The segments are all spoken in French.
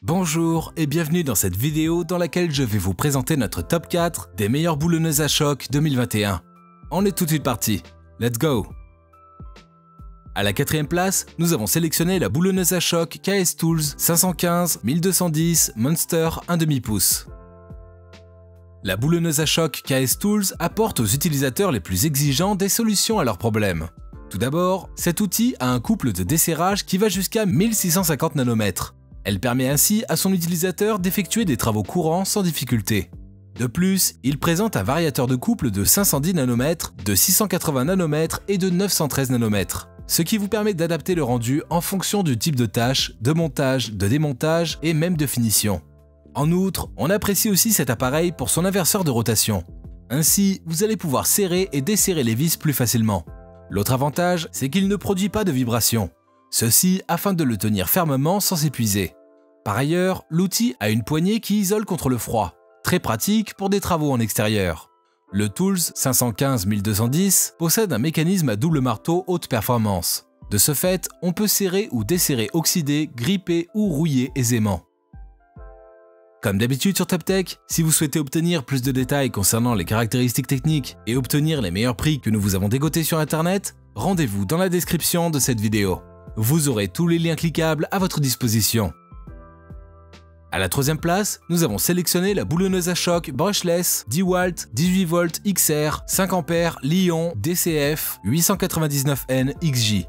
Bonjour et bienvenue dans cette vidéo dans laquelle je vais vous présenter notre top 4 des meilleures boulonneuses à choc 2021. On est tout de suite parti, let's go! À la quatrième place, nous avons sélectionné la boulonneuse à choc KS Tools 515-1210 Monster 1/2 pouce. La boulonneuse à choc KS Tools apporte aux utilisateurs les plus exigeants des solutions à leurs problèmes. Tout d'abord, cet outil a un couple de desserrage qui va jusqu'à 1650 nanomètres. Elle permet ainsi à son utilisateur d'effectuer des travaux courants sans difficulté. De plus, il présente un variateur de couple de 510 nanomètres, de 680 nanomètres et de 913 nanomètres, ce qui vous permet d'adapter le rendu en fonction du type de tâche, de montage, de démontage et même de finition. En outre, on apprécie aussi cet appareil pour son inverseur de rotation. Ainsi, vous allez pouvoir serrer et desserrer les vis plus facilement. L'autre avantage, c'est qu'il ne produit pas de vibrations. Ceci afin de le tenir fermement sans s'épuiser. Par ailleurs, l'outil a une poignée qui isole contre le froid, très pratique pour des travaux en extérieur. Le Tools 515-1210 possède un mécanisme à double marteau haute performance. De ce fait, on peut serrer ou desserrer oxydé, gripper ou rouiller aisément. Comme d'habitude sur TopTech, si vous souhaitez obtenir plus de détails concernant les caractéristiques techniques et obtenir les meilleurs prix que nous vous avons dégotés sur internet, rendez-vous dans la description de cette vidéo. Vous aurez tous les liens cliquables à votre disposition. À la troisième place, nous avons sélectionné la boulonneuse à choc brushless DeWalt 18V XR 5A Li-ion DCF 899N XJ.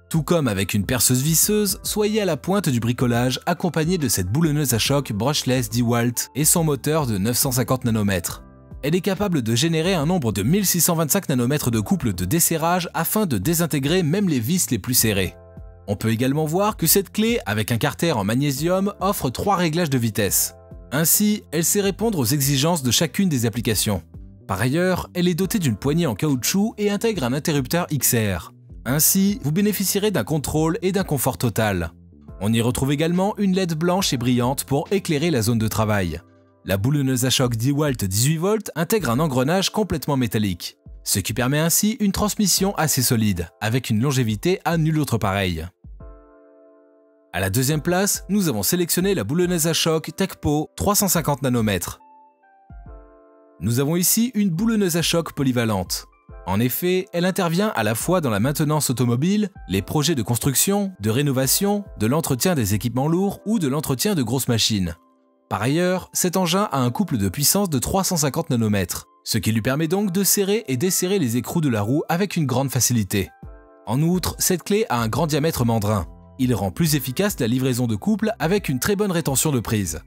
Tout comme avec une perceuse visseuse, soyez à la pointe du bricolage accompagné de cette boulonneuse à choc brushless DeWalt et son moteur de 950 nanomètres. Elle est capable de générer un nombre de 1625 nanomètres de couple de desserrage afin de désintégrer même les vis les plus serrées. On peut également voir que cette clé avec un carter en magnésium offre 3 réglages de vitesse. Ainsi, elle sait répondre aux exigences de chacune des applications. Par ailleurs, elle est dotée d'une poignée en caoutchouc et intègre un interrupteur XR. Ainsi, vous bénéficierez d'un contrôle et d'un confort total. On y retrouve également une LED blanche et brillante pour éclairer la zone de travail. La boulonneuse à choc DeWalt 18V intègre un engrenage complètement métallique, ce qui permet ainsi une transmission assez solide, avec une longévité à nul autre pareil. À la deuxième place, nous avons sélectionné la boulonneuse à choc TechPo 350 nanomètres. Nous avons ici une boulonneuse à choc polyvalente. En effet, elle intervient à la fois dans la maintenance automobile, les projets de construction, de rénovation, de l'entretien des équipements lourds ou de l'entretien de grosses machines. Par ailleurs, cet engin a un couple de puissance de 350 nanomètres, ce qui lui permet donc de serrer et desserrer les écrous de la roue avec une grande facilité. En outre, cette clé a un grand diamètre mandrin. Il rend plus efficace la livraison de couple avec une très bonne rétention de prise.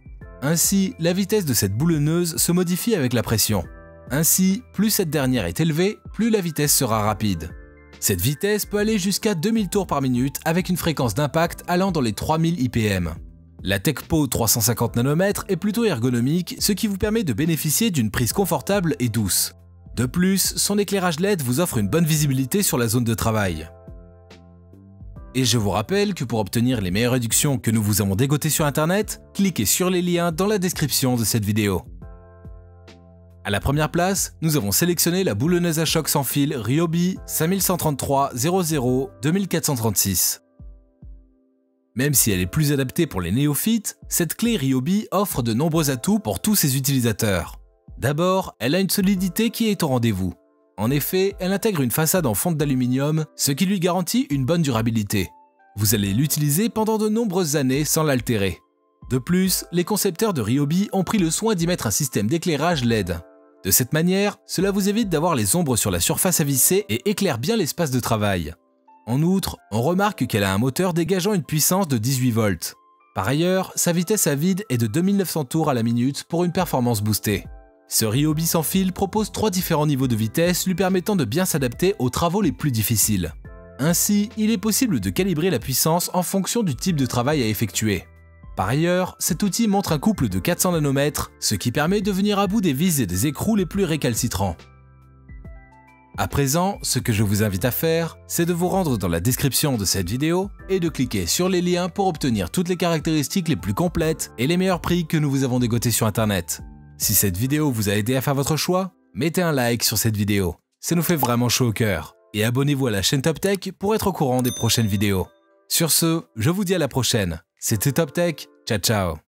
Ainsi, la vitesse de cette boulonneuse se modifie avec la pression. Ainsi, plus cette dernière est élevée, plus la vitesse sera rapide. Cette vitesse peut aller jusqu'à 2000 tours par minute avec une fréquence d'impact allant dans les 3000 IPM. La TechPo 350 nanomètres est plutôt ergonomique, ce qui vous permet de bénéficier d'une prise confortable et douce. De plus, son éclairage LED vous offre une bonne visibilité sur la zone de travail. Et je vous rappelle que pour obtenir les meilleures réductions que nous vous avons dégotées sur internet, cliquez sur les liens dans la description de cette vidéo. À la première place, nous avons sélectionné la boulonneuse à choc sans fil Ryobi 5133-00-2436. Même si elle est plus adaptée pour les néophytes, cette clé Ryobi offre de nombreux atouts pour tous ses utilisateurs. D'abord, elle a une solidité qui est au rendez-vous. En effet, elle intègre une façade en fonte d'aluminium, ce qui lui garantit une bonne durabilité. Vous allez l'utiliser pendant de nombreuses années sans l'altérer. De plus, les concepteurs de Ryobi ont pris le soin d'y mettre un système d'éclairage LED. De cette manière, cela vous évite d'avoir les ombres sur la surface à visser et éclaire bien l'espace de travail. En outre, on remarque qu'elle a un moteur dégageant une puissance de 18 volts. Par ailleurs, sa vitesse à vide est de 2900 tours à la minute pour une performance boostée. Ce Ryobi sans fil propose 3 différents niveaux de vitesse lui permettant de bien s'adapter aux travaux les plus difficiles. Ainsi, il est possible de calibrer la puissance en fonction du type de travail à effectuer. Par ailleurs, cet outil montre un couple de 400 nanomètres, ce qui permet de venir à bout des vis et des écrous les plus récalcitrants. À présent, ce que je vous invite à faire, c'est de vous rendre dans la description de cette vidéo et de cliquer sur les liens pour obtenir toutes les caractéristiques les plus complètes et les meilleurs prix que nous vous avons dégotés sur internet. Si cette vidéo vous a aidé à faire votre choix, mettez un like sur cette vidéo, ça nous fait vraiment chaud au cœur. Et abonnez-vous à la chaîne TopTech pour être au courant des prochaines vidéos. Sur ce, je vous dis à la prochaine. C'était Top Tech, ciao ciao.